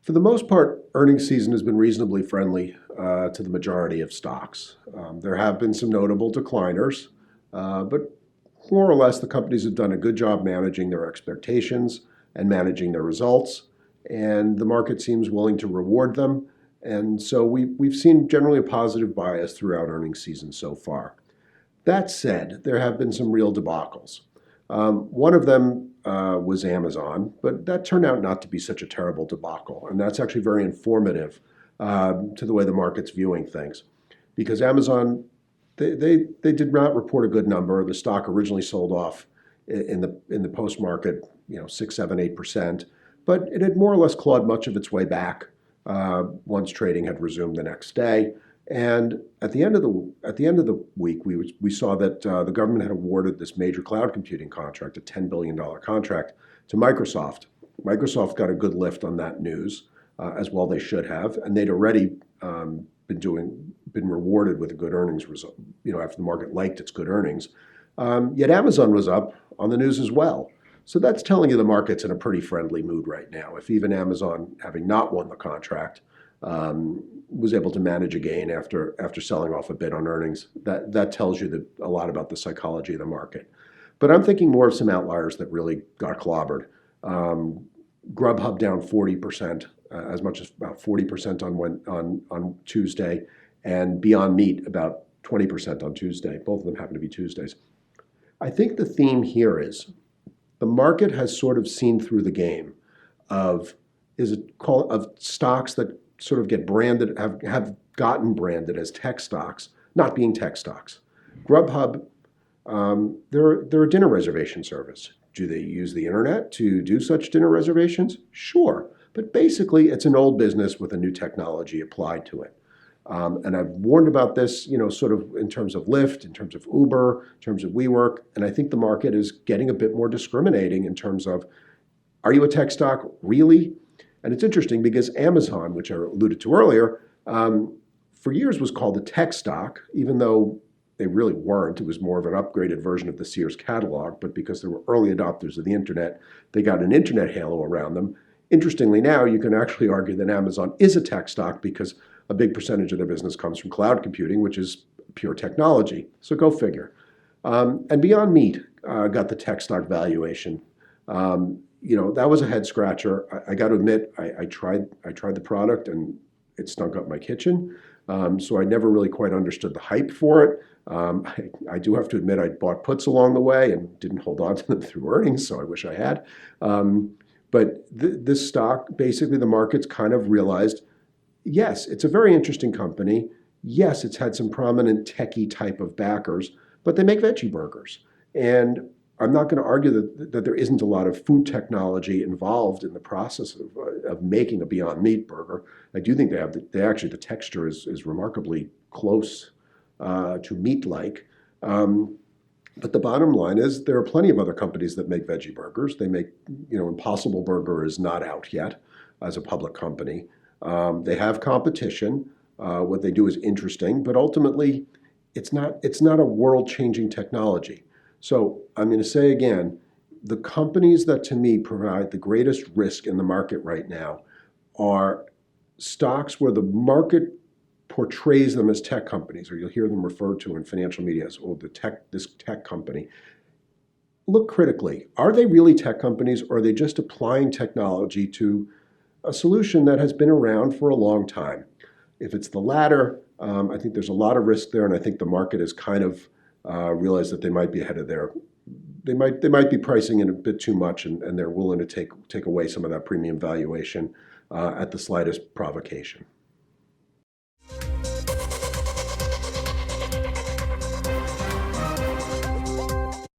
For the most part, earnings season has been reasonably friendly to the majority of stocks. There have been some notable decliners, but more or less the companies have done a good job managing their expectations and managing their results, and the market seems willing to reward them. And so we've seen generally a positive bias throughout earnings season so far. That said, there have been some real debacles. One of them was Amazon, but that turned out not to be such a terrible debacle. And that's actually very informative to the way the market's viewing things. Because Amazon, they did not report a good number. The stock originally sold off in the post-market, 6, 7, 8%, but it had more or less clawed much of its way back once trading had resumed the next day. And at the end of the week, we saw that the government had awarded this major cloud computing contract, a $10 billion contract, to Microsoft. Microsoft got a good lift on that news, as well they should have, and they'd already been rewarded with a good earnings result. After the market liked its good earnings, yet Amazon was up on the news as well. So that's telling you the market's in a pretty friendly mood right now. If even Amazon, having not won the contract, was able to manage a gain after selling off a bit on earnings, that tells you a lot about the psychology of the market. But I'm thinking more of some outliers that really got clobbered. Grubhub down 40%, as much as about 40% on Tuesday, and Beyond Meat about 20% on Tuesday. Both of them happen to be Tuesdays. I think the theme here is the market has sort of seen through the game of stocks that sort of get branded, have gotten branded as tech stocks, not being tech stocks. Grubhub, they're a dinner reservation service. Do they use the internet to do such dinner reservations? Sure. But basically, it's an old business with a new technology applied to it. And I've warned about this, sort of in terms of Lyft, in terms of Uber, in terms of WeWork. And I think the market is getting a bit more discriminating in terms of, are you a tech stock? Really? And it's interesting because Amazon, which I alluded to earlier, for years was called a tech stock, even though they really weren't. It was more of an upgraded version of the Sears catalog, but because they were early adopters of the internet, they got an internet halo around them. Interestingly, now you can actually argue that Amazon is a tech stock because a big percentage of their business comes from cloud computing, which is pure technology. So go figure. And Beyond Meat got the tech stock valuation. That was a head scratcher. I got to admit, I tried the product and it stunk up my kitchen. So I never really quite understood the hype for it. I do have to admit I bought puts along the way and didn't hold on to them through earnings, so I wish I had. But this stock, basically the market's kind of realized, yes, it's a very interesting company. Yes, it's had some prominent techie type of backers, but they make veggie burgers. And I'm not going to argue that there isn't a lot of food technology involved in the process of making a Beyond Meat burger. I do think the texture is remarkably close to meat-like. But the bottom line is there are plenty of other companies that make veggie burgers. They make, Impossible Burger is not out yet as a public company. They have competition. What they do is interesting, but ultimately it's not a world-changing technology. So I'm going to say again, the companies that to me provide the greatest risk in the market right now are stocks where the market portrays them as tech companies, or you'll hear them referred to in financial media as, this tech company. Look critically. Are they really tech companies, or are they just applying technology to a solution that has been around for a long time? If it's the latter, I think there's a lot of risk there, and I think the market has kind of realized that they might be ahead of they might be pricing in a bit too much, and they're willing to take away some of that premium valuation at the slightest provocation.